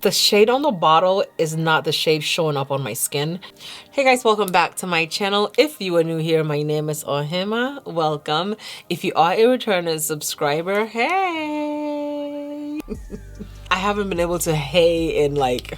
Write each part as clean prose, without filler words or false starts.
The shade on the bottle is not the shade showing up on my skin. Hey guys, welcome back to my channel. If you are new here, my name is Ohemaa. Welcome. If you are a returning subscriber, hey! I haven't been able to hey in like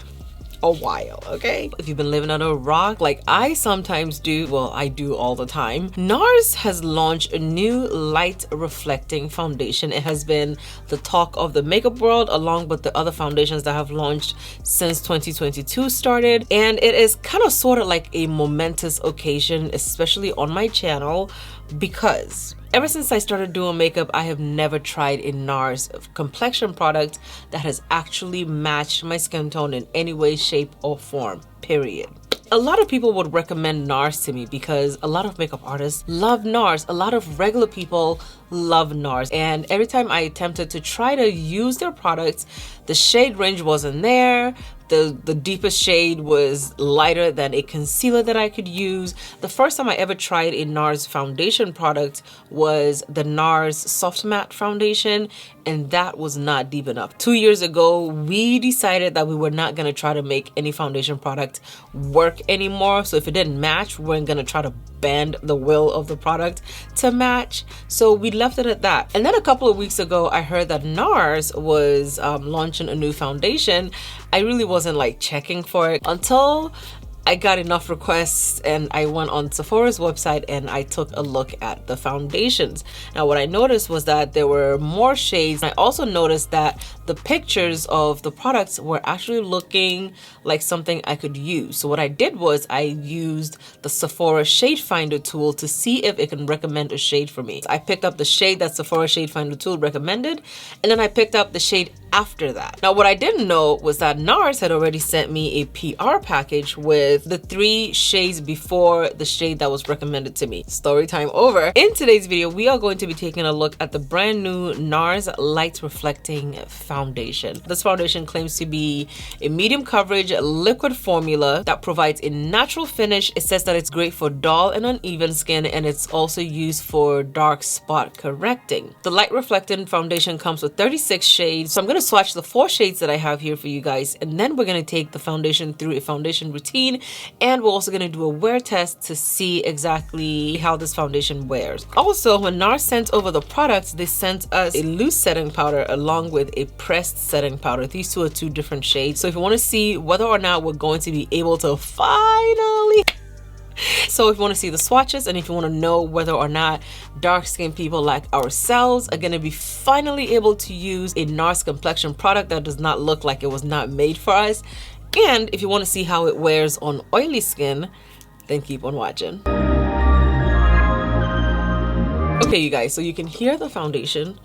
a while, okay? If you've been living under a rock like I sometimes do, well, I do all the time, NARS has launched a new light reflecting foundation. It has been the talk of the makeup world along with the other foundations that have launched since 2022 started, and it is kind of sort of like a momentous occasion, especially on my channel, because ever since I started doing makeup, I have never tried a NARS complexion product that has actually matched my skin tone in any way, shape, or form, period. A lot of people would recommend NARS to me because a lot of makeup artists love NARS. A lot of regular people love NARS. And every time I attempted to try to use their products, the shade range wasn't there. The deepest shade was lighter than a concealer that I could use. The first time I ever tried a NARS foundation product was the NARS Soft Matte Foundation, and that was not deep enough. 2 years ago, we decided that we were not gonna try to make any foundation product work anymore. So if it didn't match, we weren't gonna try to bend the will of the product to match. So we left it at that. And then a couple of weeks ago, I heard that NARS was launching a new foundation. I really wasn't like checking for it until I got enough requests and I went on Sephora's website and I took a look at the foundations. Now what I noticed was that there were more shades. I also noticed that the pictures of the products were actually looking like something I could use. So what I did was I used the Sephora Shade Finder tool to see if it can recommend a shade for me. I picked up the shade that Sephora Shade Finder tool recommended, and then I picked up the shade after that. Now what I didn't know was that NARS had already sent me a PR package with the 3 shades before the shade that was recommended to me. Story time over. In today's video, we are going to be taking a look at the brand new NARS Light Reflecting Foundation. This foundation claims to be a medium coverage liquid formula that provides a natural finish. It says that it's great for dull and uneven skin, and it's also used for dark spot correcting. The Light Reflecting Foundation comes with 36 shades. So I'm going to swatch the 4 shades that I have here for you guys, and then we're going to take the foundation through a foundation routine, and we're also going to do a wear test to see exactly how this foundation wears. Also, when NARS sent over the products, they sent us a loose setting powder along with a pressed setting powder. These two are 2 different shades. So if you want to see whether or not we're going to be able to finally So if you want to see the swatches, and if you want to know whether or not dark skinned people like ourselves are going to be finally able to use a NARS complexion product that does not look like it was not made for us, and if you want to see how it wears on oily skin, then keep on watching. Okay, you guys, so you can hear the foundation.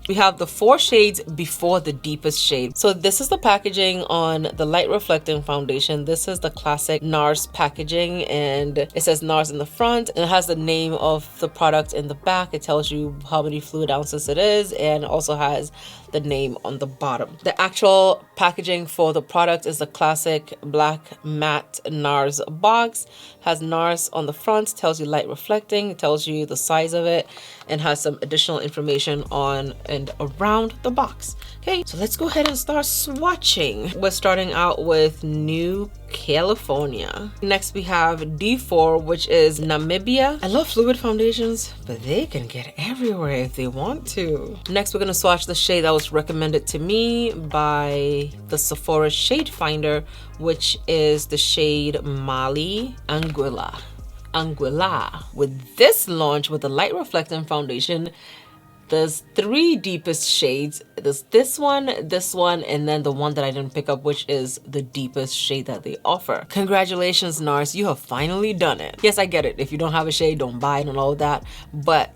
We have the 4 shades before the deepest shade. So this is the packaging on the Light Reflecting Foundation. This is the classic NARS packaging, and it says NARS in the front, and it has the name of the product in the back. It tells you how many fluid ounces it is, and also has the name on the bottom. The actual packaging for the product is the classic black matte NARS box. Has NARS on the front, tells you light reflecting, it tells you the size of it, and has some additional information on and around the box. Okay, so let's go ahead and start swatching. We're starting out with New California. Next we have D4, which is Namibia. I love fluid foundations, but they can get everywhere if they want to. Next we're gonna swatch the shade that was recommended to me by the Sephora Shade Finder, which is the shade Mali Anguilla. With this launch, with the Light Reflecting Foundation, there's 3 deepest shades. There's this one, and then the one that I didn't pick up, which is the deepest shade that they offer. Congratulations, NARS, you have finally done it. Yes, I get it. If you don't have a shade, don't buy it and all that, but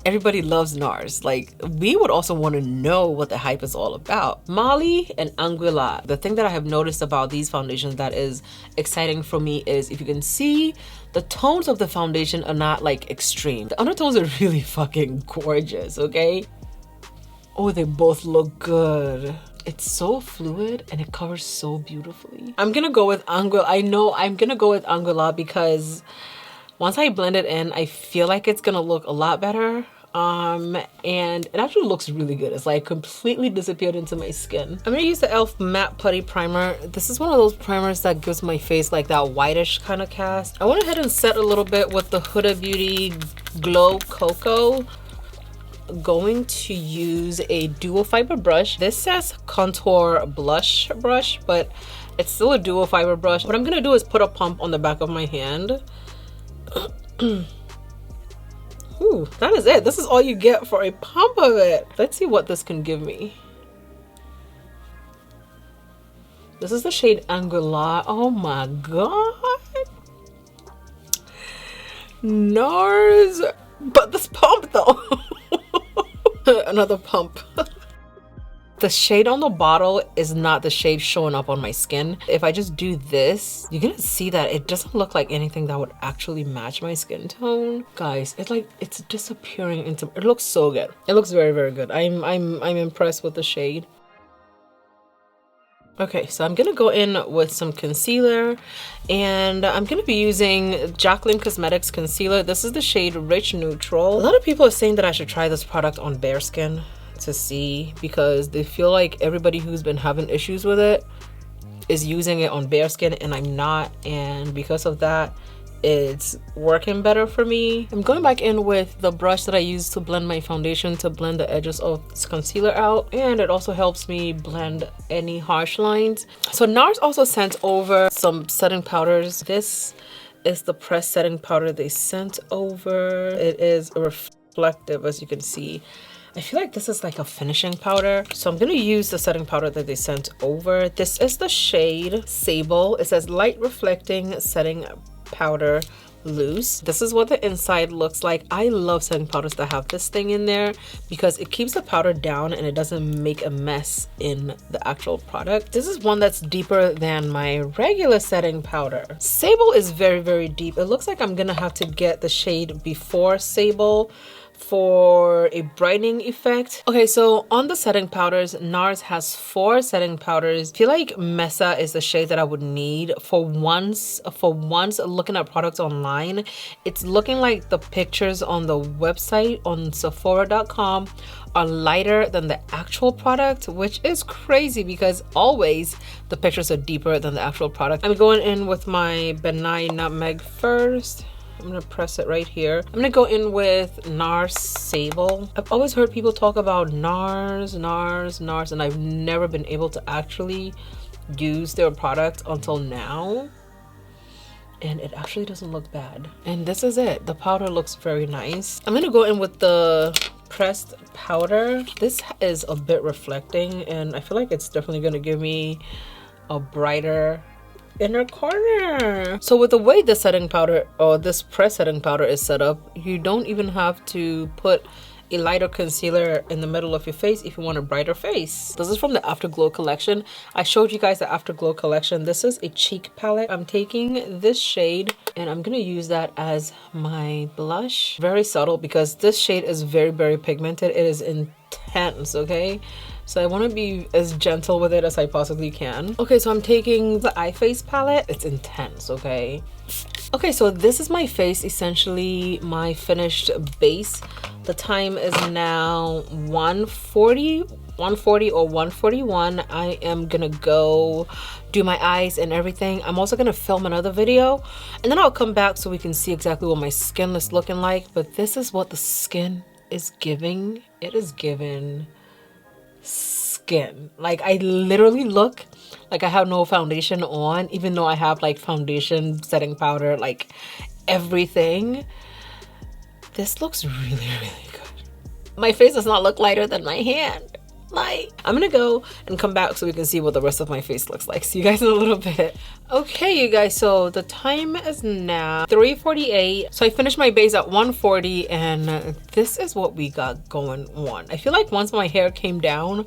everybody loves NARS. Like, we would also want to know what the hype is all about. Mali and Anguilla. The thing that I have noticed about these foundations that is exciting for me is, if you can see, the tones of the foundation are not like extreme. The undertones are really fucking gorgeous, okay? Oh, they both look good. It's so fluid and it covers so beautifully. I'm gonna go with Anguilla. I know I'm gonna go with Anguilla because once I blend it in, I feel like it's gonna look a lot better. and it actually looks really good. It's like completely disappeared into my skin. I'm gonna use the e.l.f. Matte Putty Primer. This is one of those primers that gives my face like that whitish kind of cast. I went ahead and set a little bit with the Huda Beauty Glow Cocoa. Going to use a dual fiber brush. This says contour blush brush, but it's still a dual fiber brush. What I'm gonna do is put a pump on the back of my hand. Ooh, that is it. This is all you get for a pump of it. Let's see what this can give me. This is the shade Angular. Oh my god. NARS. But this pump though. Another pump. The shade on the bottle is not the shade showing up on my skin. If I just do this, you're gonna see that it doesn't look like anything that would actually match my skin tone. Guys, it's disappearing into, it looks so good. It looks very, very good. I'm impressed with the shade. Okay, so I'm gonna go in with some concealer, and I'm gonna be using Jaclyn Cosmetics concealer. This is the shade Rich Neutral. A lot of people are saying that I should try this product on bare skin to see, because they feel like everybody who's been having issues with it is using it on bare skin, and I'm not, and because of that, it's working better for me. I'm going back in with the brush that I use to blend my foundation to blend the edges of this concealer out, and it also helps me blend any harsh lines. So NARS also sent over some setting powders. This is the pressed setting powder they sent over. It is reflective, as you can see. I feel like this is like a finishing powder. So I'm gonna use the setting powder that they sent over. This is the shade Sable. It says Light Reflecting Setting Powder Loose. This is what the inside looks like. I love setting powders that have this thing in there because it keeps the powder down and it doesn't make a mess in the actual product. This is one that's deeper than my regular setting powder. Sable is very, very deep. It looks like I'm gonna have to get the shade Before Sable for a brightening effect. Okay, so on the setting powders, NARS has 4 setting powders. I feel like Mesa is the shade that I would need for once looking at products online. It's looking like the pictures on the website on Sephora.com are lighter than the actual product, which is crazy because always the pictures are deeper than the actual product. I'm going in with my Benign Nutmeg first. I'm gonna press it right here. I'm gonna go in with NARS Sable. I've always heard people talk about NARS, and I've never been able to actually use their product until now. And it actually doesn't look bad. And this is it. The powder looks very nice. I'm gonna go in with the pressed powder. This is a bit reflecting, and I feel like it's definitely gonna give me a brighter inner corner. So with the way the setting powder or this press setting powder is set up, you don't even have to put a lighter concealer in the middle of your face if you want a brighter face. This is from the Afterglow collection. I showed you guys the Afterglow collection. This is a cheek palette. I'm taking this shade and I'm gonna use that as my blush. Very subtle because this shade is very, very pigmented. It is intense, okay? So I want to be as gentle with it as I possibly can. Okay, so I'm taking the Eye Face palette. It's intense, okay? Okay, so this is my face, essentially my finished base. The time is now 1:40 or 1:41. I am gonna go do my eyes and everything. I'm also gonna film another video and then I'll come back so we can see exactly what my skin is looking like. But this is what the skin is giving. It is given skin. Like I literally look like I have no foundation on, even though I have like foundation, setting powder, like everything. This looks really, really good. My face does not look lighter than my hand. Like, I'm gonna go and come back so we can see what the rest of my face looks like. See you guys in a little bit. Okay, you guys, so the time is now 3:48. So I finished my base at 1:40 and this is what we got going on. I feel like once my hair came down,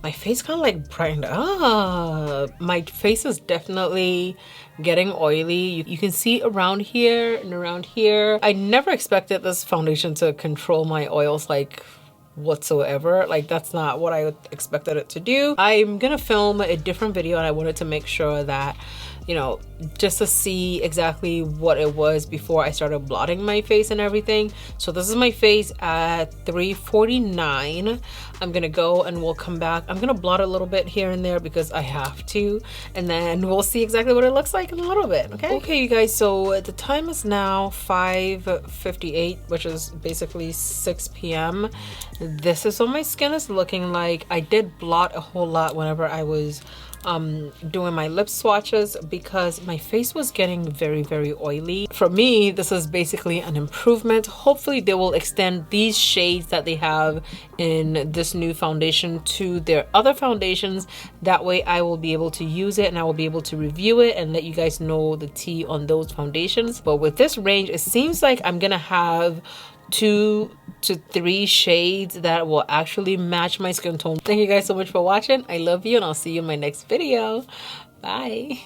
my face kind of like brightened up. My face is definitely getting oily. You can see around here and around here. I never expected this foundation to control my oils like whatsoever. Like that's not what I expected it to do. I'm gonna film a different video and I wanted to make sure that you know, just to see exactly what it was before I started blotting my face and everything. So this is my face at 3:49. I'm gonna go and we'll come back. I'm gonna blot a little bit here and there because I have to, and then we'll see exactly what it looks like in a little bit. Okay, you guys, so the time is now 5:58, which is basically 6 p.m. This is what my skin is looking like. I did blot a whole lot whenever I was doing my lip swatches because my face was getting very oily. For me, this is basically an improvement. Hopefully they will extend these shades that they have in this new foundation to their other foundations. That way I will be able to use it and I will be able to review it and let you guys know the tea on those foundations. But with this range, it seems like I'm gonna have 2 to 3 shades that will actually match my skin tone. Thank you guys so much for watching. I love you and I'll see you in my next video. Bye.